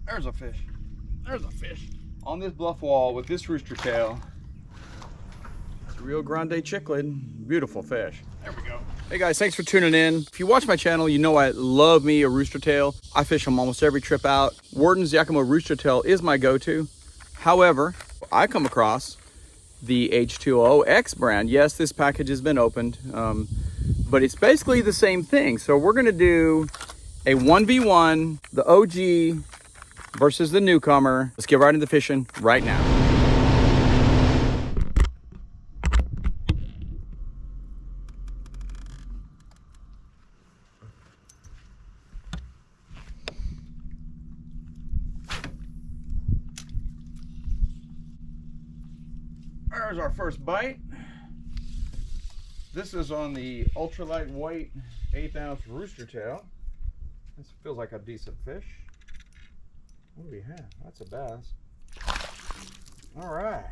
There's a fish. There's a fish. On this bluff wall with this rooster tail. It's a real grande cichlid. Beautiful fish. There we go. Hey guys, thanks for tuning in. If you watch my channel, you know I love me a rooster tail. I fish them almost every trip out. Worden's Yakima Rooster Tail is my go-to. However, I come across the H2O brand. Yes, this package has been opened, but it's basically the same thing. So we're gonna do a 1v1, the OG versus the newcomer. Let's get right into fishing right now. There's our first bite. This is on the ultralight white 1/8 ounce rooster tail. This feels like a decent fish. What do we have? That's a bass. All right.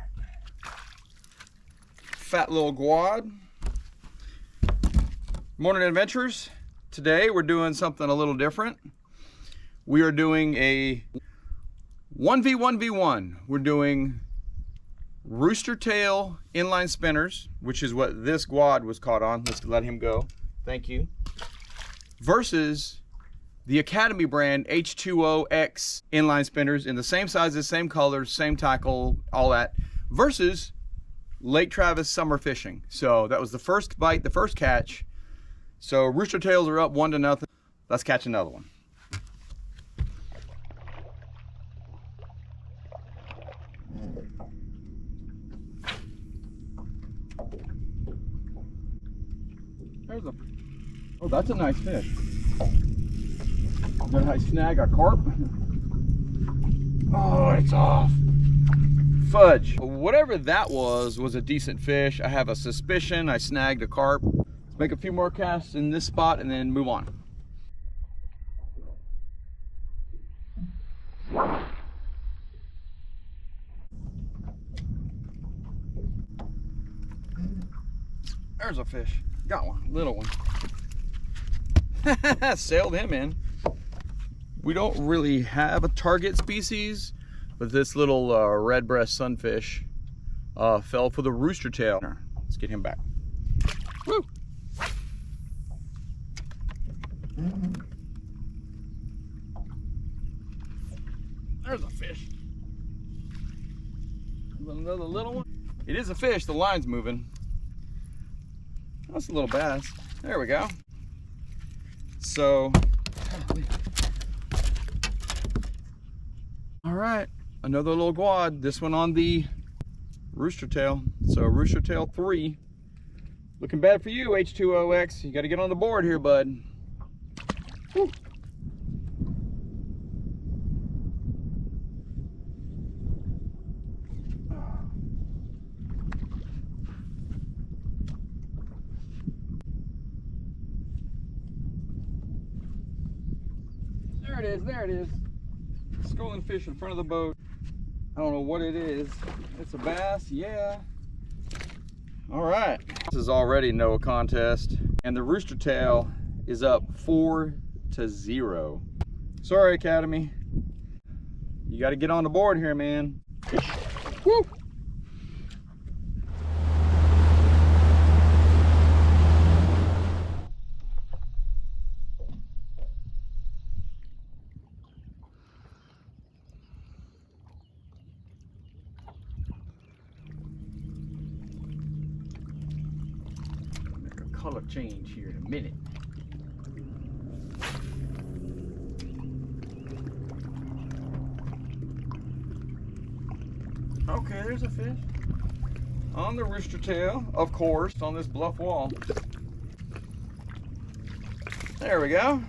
Fat little G.O.A.T. Morning adventures. Today we're doing something a little different. We are doing a 1v1v1. We're doing rooster tail inline spinners, which is what this G.O.A.T was caught on. Let's let him go. Thank you. Versus the Academy brand H2O inline spinners in the same sizes, same colors, same tackle, all that. Versus Lake Travis summer fishing. So that was the first bite, the first catch. So rooster tails are up 1-0. Let's catch another one. There's a, oh, that's a nice fish. Did I snag a carp? Oh, it's off. Fudge. Whatever that was a decent fish. I have a suspicion I snagged a carp. Let's make a few more casts in this spot and then move on. There's a fish. Got one, little one. Sailed him in. We don't really have a target species, but this little red breast sunfish fell for the rooster tail. Let's get him back. Woo! There's a fish. Another little one. It is a fish, the line's moving. That's a little bass. There we go. So, all right, another little G.O.A.T. This one on the rooster tail. So rooster tail 3. Looking bad for you, H2O. You got to get on the board here, bud. Woo. There it is, there it is. Schooling fish in front of the boat. I don't know what it is. It's a bass, yeah. All right. This is already no contest. And the rooster tail is up 4-0. Sorry, Academy. You got to get on the board here, man. Woo! Color change here in a minute. Okay, there's a fish on the rooster tail, of course, on this bluff wall. There we go.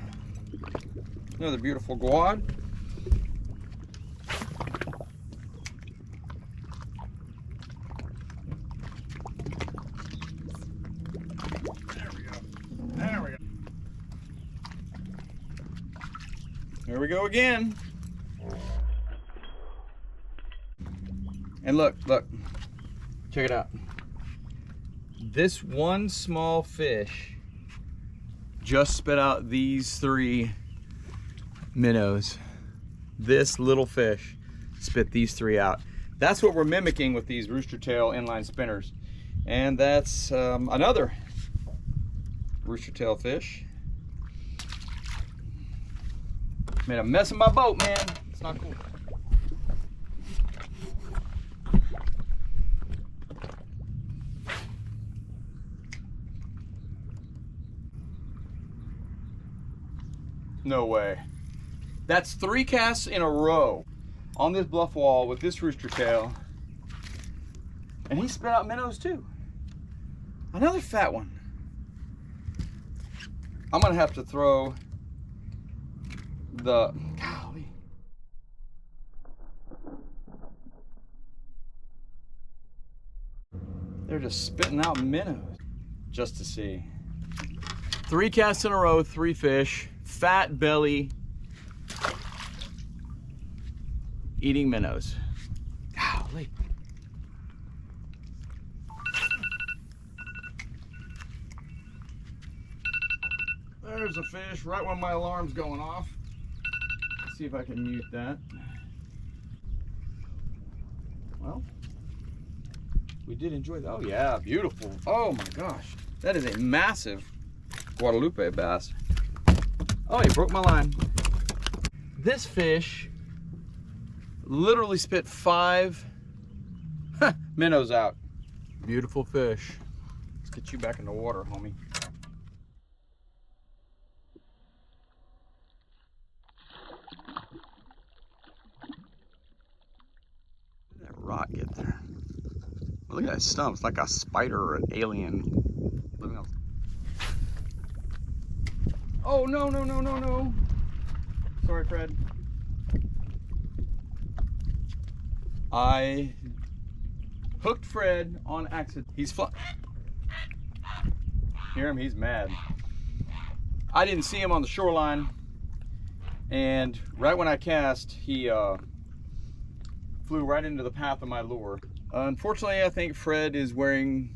Another beautiful G.O.A.T. There we go again. And look, check it out. This one small fish just spit out these 3 minnows. This little fish spit these 3 out. That's what we're mimicking with these Rooster Tail inline spinners. And that's another Rooster Tail fish. Made a mess of my boat, man. It's not cool. No way. That's 3 casts in a row on this bluff wall with this Rooster Tail. And he spit out minnows too. Another fat one. I'm gonna have to throw the, golly. They're just spitting out minnows just to see. 3 casts in a row, 3 fish, fat belly, eating minnows. Golly. There's a fish right when my alarm's going off. Let's see if I can mute that. Well, we did enjoy that. Oh yeah, beautiful. Oh my gosh. That is a massive Guadalupe bass. Oh, he broke my line. This fish literally spit 5 minnows out. Beautiful fish. Let's get you back in the water, homie. That rod get there. Look at that stump. It's like a spider or an alien living on. Oh no, no, no, no, no. Sorry, Fred. I hooked Fred on accident. He's flying. Hear him? He's mad. I didn't see him on the shoreline, and right when I cast, he flew right into the path of my lure. Unfortunately, I think Fred is wearing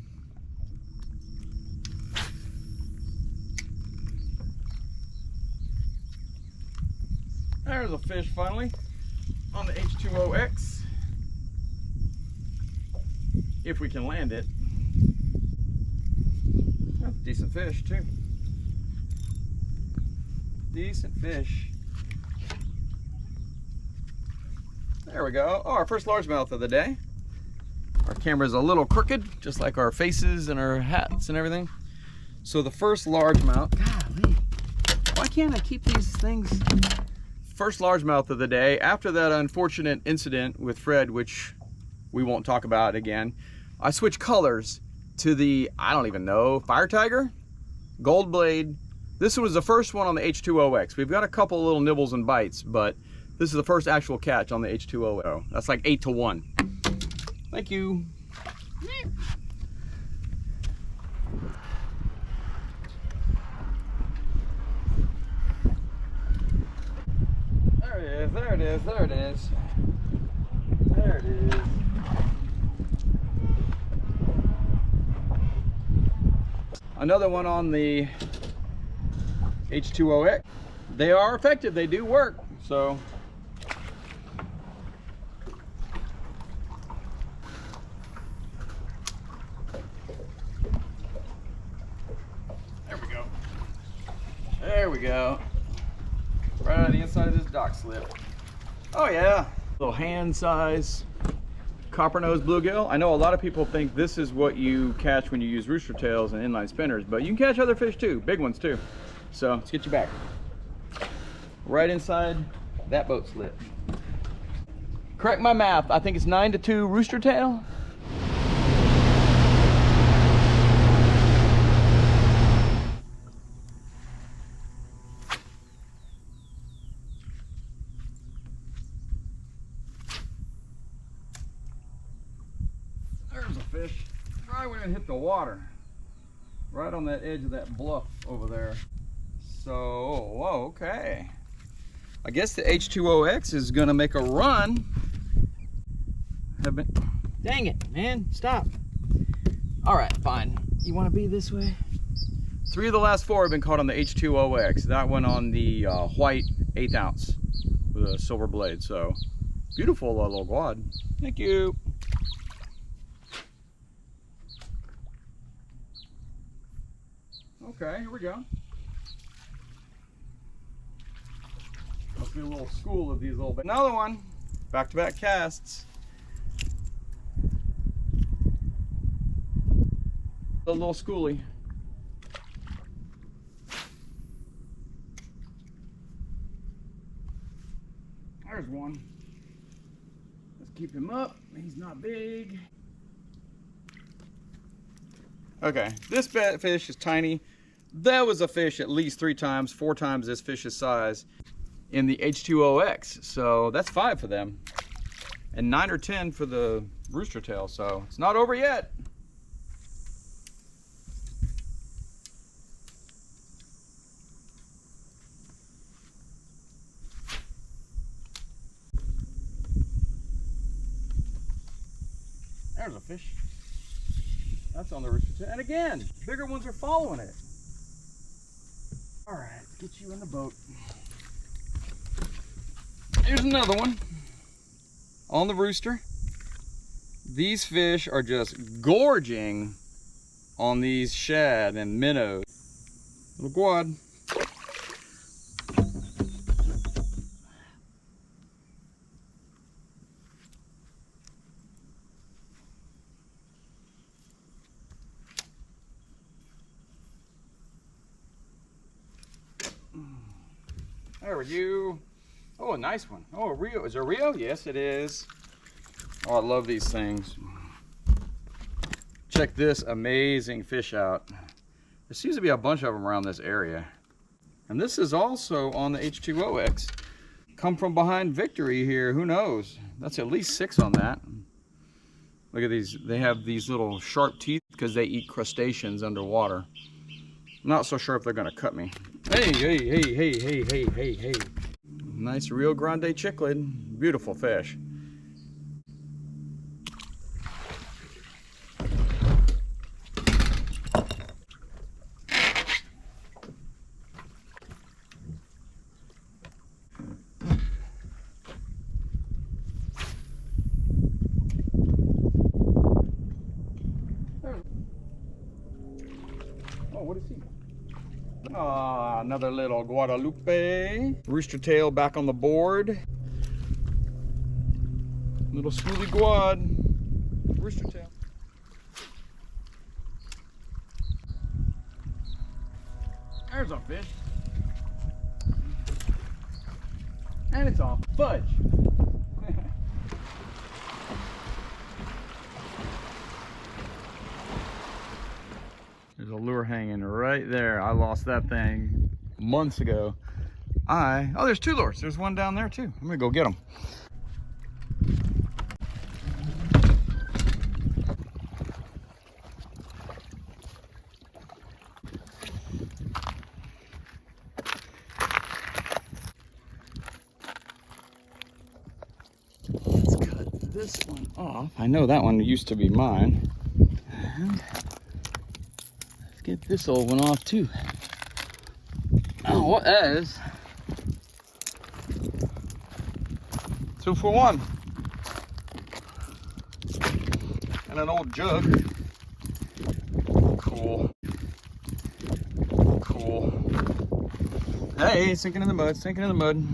there's a fish finally on the H2OX. If we can land it. That's a decent fish too. Decent fish. There we go. Oh, our first largemouth of the day. Our camera's a little crooked, just like our faces and our hats and everything. So the first largemouth, golly, why can't I keep these things? First largemouth of the day, after that unfortunate incident with Fred, which we won't talk about again, I switched colors to the, I don't even know, Fire Tiger, Gold Blade. This was the first one on the H2OX. We've got a couple little nibbles and bites, but this is the first actual catch on the H2O. That's like 8 to 1. Thank you. There it is, there it is, there it is. There it is. Another one on the H2OX. They are effective, they do work, so. There we go. There we go. Right out of the inside of this dock slip. Oh yeah, little hand size copper nose bluegill. I know a lot of people think this is what you catch when you use rooster tails and inline spinners, but you can catch other fish too, big ones too. So let's get you back. Right inside that boat slip. Correct my math, I think it's 9 to 2 rooster tail. There's a fish, right when it hit the water. Right on that edge of that bluff over there. So, whoa, okay. I guess the H2OX is gonna make a run. Dang it, man, stop. All right, fine. You wanna be this way? 3 of the last 4 have been caught on the H2OX. That one on the white 1/8 ounce with a silver blade. So beautiful little quad. Thank you. Okay, here we go. Must be a little school of these little. Another one. Back-to-back casts. A little schoolie. There's one. Let's keep him up. He's not big. Okay, this fish is tiny. That was a fish at least 3 times, 4 times this fish's size in the H2OX. So that's 5 for them. And 9 or 10 for the Rooster Tail. So it's not over yet. There's a fish. That's on the Rooster Tail. And again, bigger ones are following it. All right, let's get you in the boat. Here's another one on the Rooster. These fish are just gorging on these shad and minnows. Little quad. There we go. Oh, a nice one. Oh, a Rio. Is it a Rio? Yes, it is. Oh, I love these things. Check this amazing fish out. There seems to be a bunch of them around this area. And this is also on the H2OX. Come from behind victory here. Who knows? That's at least 6 on that. Look at these. They have these little sharp teeth because they eat crustaceans underwater. I'm not so sure if they're going to cut me. Hey, hey, hey, hey, hey, hey, hey, hey. Nice Rio Grande cichlid. Beautiful fish. Oh, what is he? Ah, another little Guadalupe. Rooster Tail back on the board. Little schoolie quad. Rooster Tail. There's a fish. And it's off. Fudge. There's a lure hanging right there. I lost that thing months ago. Oh, there's 2 lures. There's one down there too. I'm gonna go get them. Let's cut this one off. I know that one used to be mine. And let's get this old one off too. Oh, what is 2 for 1 and an old jug. Cool. Cool. Hey, sinking in the mud, sinking in the mud.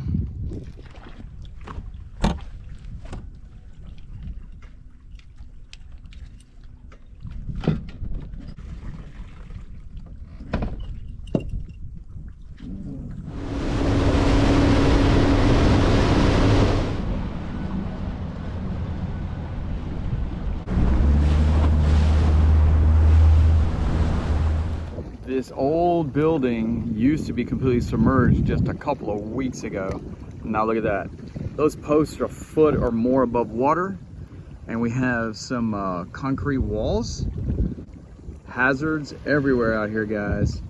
This old building used to be completely submerged just a couple of weeks ago. Now look at that. Those posts are a foot or more above water, and we have some concrete walls. Hazards everywhere out here, guys.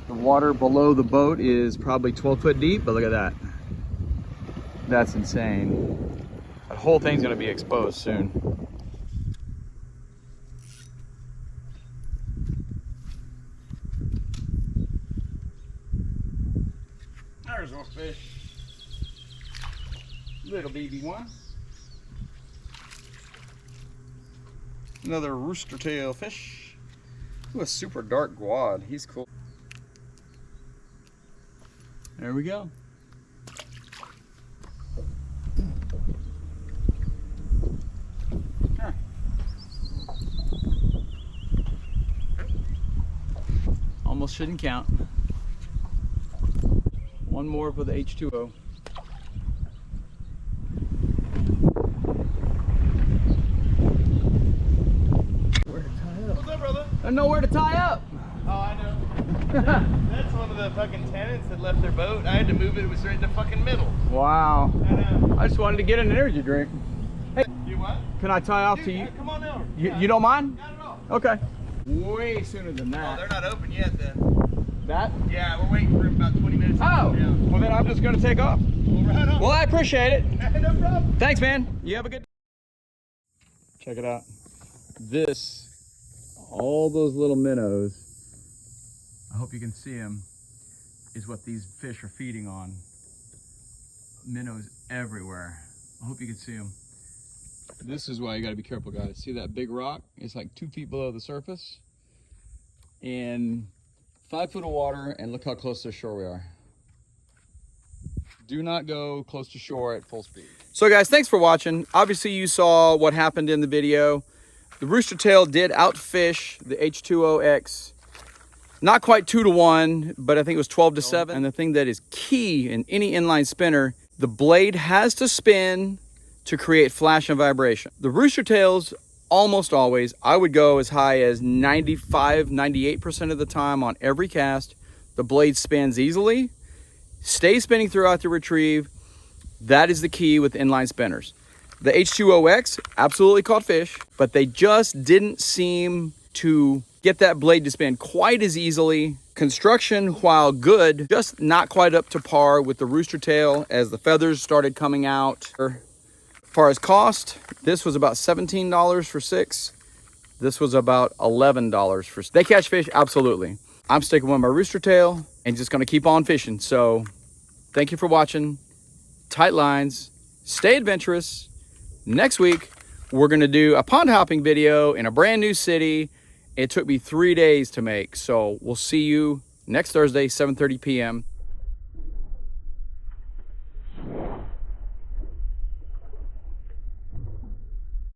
The water below the boat is probably 12 foot deep, but look at that. That's insane. That whole thing's gonna be exposed soon. There's a fish. Little baby one. Another rooster tail fish. Ooh, a super dark G.O.A.T. He's cool. There we go. Huh. Almost shouldn't count. One more for the H2O. Where to tie up? What's up, brother? I know where to tie up. Oh, I know. That's one of the fucking tenants that left their boat. I had to move it. It was right in the fucking middle. Wow. I know. I just wanted to get an energy drink. Hey, You what? can I tie off Dude, to you? come on over. You don't mind? Not at all. Okay. Way sooner than Oh, that. they're not open yet then. That? Yeah, we're waiting for about 20 minutes. Oh, well then I'm just gonna take off. Well, right on. Well, I appreciate it. No problem. Thanks, man. You have a good day. Check it out. This, all those little minnows, I hope you can see them, is what these fish are feeding on. Minnows everywhere. I hope you can see them. This is why you gotta be careful, guys. See that big rock? It's like 2 feet below the surface. And 5 foot of water, and look how close to shore we are. Do not go close to shore at full speed. So guys, thanks for watching. Obviously you saw what happened in the video. The Rooster Tail did outfish the H2OX. Not quite 2 to 1, but I think it was 12 to 7. And the thing that is key in any inline spinner, the blade has to spin to create flash and vibration. The Rooster Tails, almost always, I would go as high as 95, 98% of the time on every cast. The blade spins easily, stays spinning throughout the retrieve. That is the key with inline spinners. The H2OX absolutely caught fish, but they just didn't seem to get that blade to spin quite as easily. Construction, while good, just not quite up to par with the Rooster Tail as the feathers started coming out. As far as cost, this was about $17 for 6. This was about $11 for 6. They catch fish, absolutely. I'm sticking with my Rooster Tail and just gonna keep on fishing. So thank you for watching. Tight lines, stay adventurous. Next week, we're gonna do a pond hopping video in a brand new city. It took me 3 days to make. So we'll see you next Thursday, 7:30 p.m.